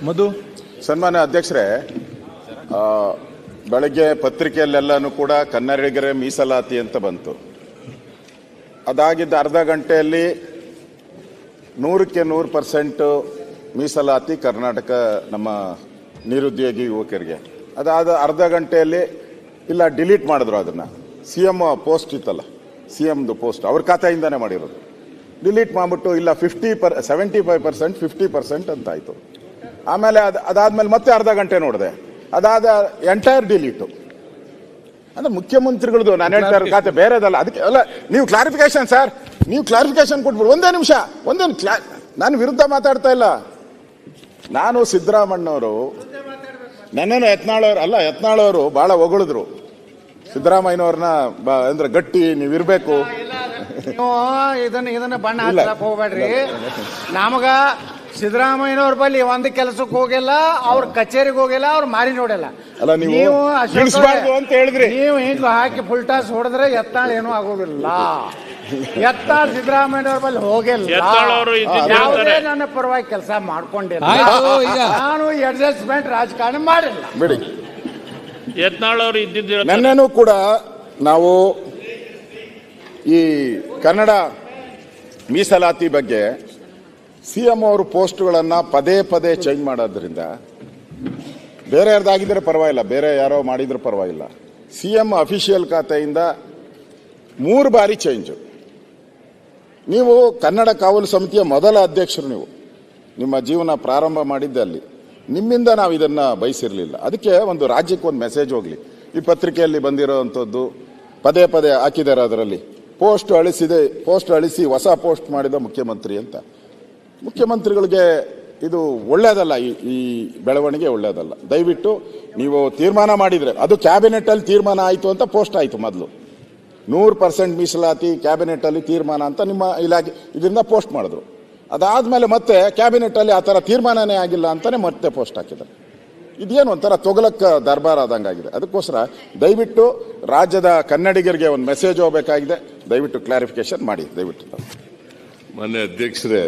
ಮಧು. ಸನ್ಮಾನ್ಯ ಅಧ್ಯಕ್ಷರೇ, ಬೆಳಗ್ಗೆ ಪತ್ರಿಕೆಯಲ್ಲೆಲ್ಲನೂ ಕೂಡ ಕನ್ನಡಿಗರೇ ಮೀಸಲಾತಿ ಅಂತ ಬಂತು. ಅದಾಗಿದ್ದ ಅರ್ಧ ಗಂಟೆಯಲ್ಲಿ 100% ಮೀಸಲಾತಿ ಕರ್ನಾಟಕ ನಮ್ಮ ನಿರುದ್ಯೋಗಿ ಯುವಕರಿಗೆ. ಅದಾದ ಅರ್ಧ ಗಂಟೆಯಲ್ಲಿ ಇಲ್ಲ ಡಿಲೀಟ್ ಮಾಡಿದ್ರು ಅದನ್ನು. CM ಪೋಸ್ಟ್ ಇತ್ತಲ್ಲ, CMದು ಪೋಸ್ಟ್ ಅವ್ರ ಖಾತೆಯಿಂದಾನೇ ಮಾಡಿರೋದು. ಡಿಲೀಟ್ ಮಾಡಿಬಿಟ್ಟು ಇಲ್ಲ 75% 50% ಅಂತ ಆಯಿತು. ಆಮೇಲೆ ಅದಾದ್ಮೇಲೆ ಮತ್ತೆ ಅರ್ಧ ಗಂಟೆ ನೋಡಿದೆ, ಅದಾದ ಎಂಟೈರ್ ಡಿಲೀಟು. ಅಂದ್ರೆ ಮುಖ್ಯಮಂತ್ರಿಗಳದು ನಾನು ಹೇಳ್ತಾ ಇರೋ ಖಾತೆ ಬೇರೆದಲ್ಲ. ಅದಕ್ಕೆ ಅಲ್ಲ, ನೀವು ಕ್ಲಾರಿಫಿಕೇಶನ್ ಸರ್, ನೀವು ಕ್ಲಾರಿಫಿಕೇಶನ್ ಕೊಟ್ಬಿಡು. ಒಂದೇ ನಿಮಿಷ, ನಾನು ವಿರುದ್ಧ ಮಾತಾಡ್ತಾ ಇಲ್ಲ. ನಾನು ಸಿದ್ದರಾಮಣ್ಣವರು ನನ್ನನ್ನು ಯತ್ನಾಳವರು ಬಹಳ ಹೊಗಳಿದ್ರು ಸಿದ್ದರಾಮಯ್ಯನವ್ರನ್ನ. ಅಂದ್ರೆ ಗಟ್ಟಿ ನೀವಿರ್ಬೇಕು. ಇದನ್ನ ಬಣ್ಣ ಹಚ್ಚಕ್ ಹೋಗ್ಬೇಡ್ರಿ. ನಮಗ ಸಿದ್ದರಾಮಯ್ಯನವ್ರ ಬಳಿ ಒಂದು ಕೆಲಸಕ್ಕೆ ಹೋಗಿಲ್ಲ, ಅವ್ರ ಕಚೇರಿಗೆ ಹೋಗಿಲ್ಲ, ಅವ್ರ ಮಾರಿ ನೋಡಿಲ್ಲ. ಅಲ್ಲ, ನೀವು ಅಂತ ಹೇಳಿದ್ರಿ. ನೀವು ಹಿಂಗ ಹಾಕಿ ಫುಲ್ ಟಾಸ್ ಹೊಡೆದ್ರೆ ಎತ್ತಾಳ ಏನೂ ಆಗೋದಿಲ್ಲ. ಎತ್ತಾಳ ಸಿದ್ದರಾಮಯ್ಯನವ್ರ ಬಳಿ ಹೋಗಿಲ್ಲ. ಯಾವುದೇ ನನ್ನ ಪರವಾಗಿ ಕೆಲಸ ಮಾಡ್ಕೊಂಡಿಲ್ಲ. ನಾನು ಅಡ್ಜಸ್ಟ್ಮೆಂಟ್ ರಾಜಕಾರಣ ಮಾಡಿಲ್ಲ. ಬಿಡಿ. ಯತ್ನಾಳ್ ಇದ್ದಿದ್ದು ನನ್ನೇನು ಕೂಡ ನಾವು ಈ ಕನ್ನಡ ಮೀಸಲಾತಿ ಬಗ್ಗೆ CM ಅವರು ಪೋಸ್ಟ್ಗಳನ್ನು ಪದೇ ಪದೇ ಚೇಂಜ್ ಮಾಡೋದ್ರಿಂದ ಬೇರೆ ಯಾರ್ದಾಗಿದ್ರೆ ಪರವಾಗಿಲ್ಲ, ಬೇರೆ ಯಾರೋ ಮಾಡಿದ್ರೆ ಪರವಾಗಿಲ್ಲ. CM ಅಫಿಷಿಯಲ್ ಖಾತೆಯಿಂದ 3 ಬಾರಿ ಚೇಂಜು. ನೀವು ಕನ್ನಡ ಕಾವಲು ಸಮಿತಿಯ ಮೊದಲ ಅಧ್ಯಕ್ಷರು. ನೀವು ನಿಮ್ಮ ಜೀವನ ಪ್ರಾರಂಭ ಮಾಡಿದ್ದೆ ಅಲ್ಲಿ. ನಿಮ್ಮಿಂದ ನಾವು ಇದನ್ನು ಬಯಸಿರಲಿಲ್ಲ. ಅದಕ್ಕೆ ಒಂದು ರಾಜ್ಯಕ್ಕೆ ಒಂದು ಮೆಸೇಜ್ ಹೋಗಲಿ. ಈ ಪತ್ರಿಕೆಯಲ್ಲಿ ಬಂದಿರೋವಂಥದ್ದು ಪದೇ ಪದೇ ಹಾಕಿದ್ದಾರೆ. ಅದರಲ್ಲಿ ಪೋಸ್ಟ್ ಅಳಿಸಿ ಹೊಸ ಪೋಸ್ಟ್ ಮಾಡಿದ ಮುಖ್ಯಮಂತ್ರಿ ಅಂತ. ಮುಖ್ಯಮಂತ್ರಿಗಳಿಗೆ ಇದು ಒಳ್ಳೆಯದಲ್ಲ, ಈ ಬೆಳವಣಿಗೆ ಒಳ್ಳೆಯದಲ್ಲ. ದಯವಿಟ್ಟು ನೀವು ತೀರ್ಮಾನ ಮಾಡಿದರೆ ಅದು ಕ್ಯಾಬಿನೆಟ್ಟಲ್ಲಿ ತೀರ್ಮಾನ ಆಯಿತು ಅಂತ ಪೋಸ್ಟ್ ಆಯಿತು. ಮೊದಲು 100% ಮೀಸಲಾತಿ ಕ್ಯಾಬಿನೆಟ್ಟಲ್ಲಿ ತೀರ್ಮಾನ ಅಂತ ನಿಮ್ಮ ಇಲಾಖೆ ಇದರಿಂದ ಪೋಸ್ಟ್ ಮಾಡಿದ್ರು. ಅದಾದಮೇಲೆ ಮತ್ತೆ ಕ್ಯಾಬಿನೆಟ್ಟಲ್ಲಿ ಆ ಥರ ತೀರ್ಮಾನನೇ ಆಗಿಲ್ಲ ಅಂತಲೇ ಮತ್ತೆ ಪೋಸ್ಟ್ ಹಾಕಿದ್ದಾರೆ. ಇದೇನು ಒಂಥರ ತೊಗಲಕ್ಕ ದರ್ಬಾರ್ ಆದಂಗಾಗಿದೆ. ಅದಕ್ಕೋಸ್ಕರ ದಯವಿಟ್ಟು ರಾಜ್ಯದ ಕನ್ನಡಿಗರಿಗೆ ಒಂದು ಮೆಸೇಜ್ ಹೋಗಬೇಕಾಗಿದೆ. ದಯವಿಟ್ಟು ಕ್ಲಾರಿಫಿಕೇಶನ್ ಮಾಡಿ ದಯವಿಟ್ಟು. ಮಾನ್ಯ ಅಧ್ಯಕ್ಷರೇ,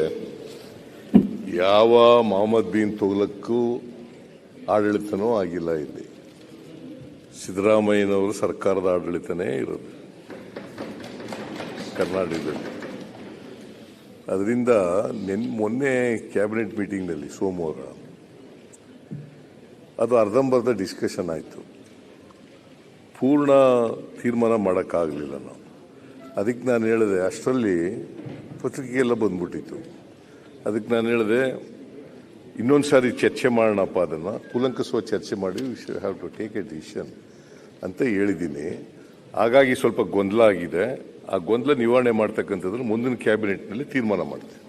ಯಾವ ಮೊಹಮ್ಮದ್ ಬಿನ್ ತೊಗಲಕ್ಕೂ ಆಡಳಿತನೂ ಆಗಿಲ್ಲ. ಇಲ್ಲಿ ಸಿದ್ದರಾಮಯ್ಯನವರು ಸರ್ಕಾರದ ಆಡಳಿತನೇ ಇರೋದು ಕರ್ನಾಟಕದಲ್ಲಿ. ಅದರಿಂದ ಮೊನ್ನೆ ಕ್ಯಾಬಿನೆಟ್ ಮೀಟಿಂಗ್ನಲ್ಲಿ ಸೋಮವಾರ ಅದು ಅರ್ಧಂಬರ್ಧ ಡಿಸ್ಕಷನ್ ಆಯಿತು. ಪೂರ್ಣ ತೀರ್ಮಾನ ಮಾಡೋಕ್ಕಾಗಲಿಲ್ಲ ನಾವು. ಅದಕ್ಕೆ ನಾನು ಹೇಳಿದೆ, ಅಷ್ಟರಲ್ಲಿ ಪತ್ರಿಕೆಗೆಲ್ಲ ಬಂದ್ಬಿಟ್ಟಿತ್ತು. ಅದಕ್ಕೆ ನಾನು ಹೇಳಿದೆ, ಇನ್ನೊಂದು ಸಾರಿ ಚರ್ಚೆ ಮಾಡೋಣಪ್ಪ, ಅದನ್ನು ಕೂಲಂಕಷವಾಗಿ ಚರ್ಚೆ ಮಾಡಿ we should have to take a decision ಅಂತ ಹೇಳಿದ್ದೀನಿ. ಹಾಗಾಗಿ ಸ್ವಲ್ಪ ಗೊಂದಲ ಆಗಿದೆ. ಆ ಗೊಂದಲ ನಿವಾರಣೆ ಮಾಡ್ತಕ್ಕಂಥದ್ದು ಮುಂದಿನ ಕ್ಯಾಬಿನೆಟ್ನಲ್ಲಿ ತೀರ್ಮಾನ ಮಾಡ್ತೀನಿ.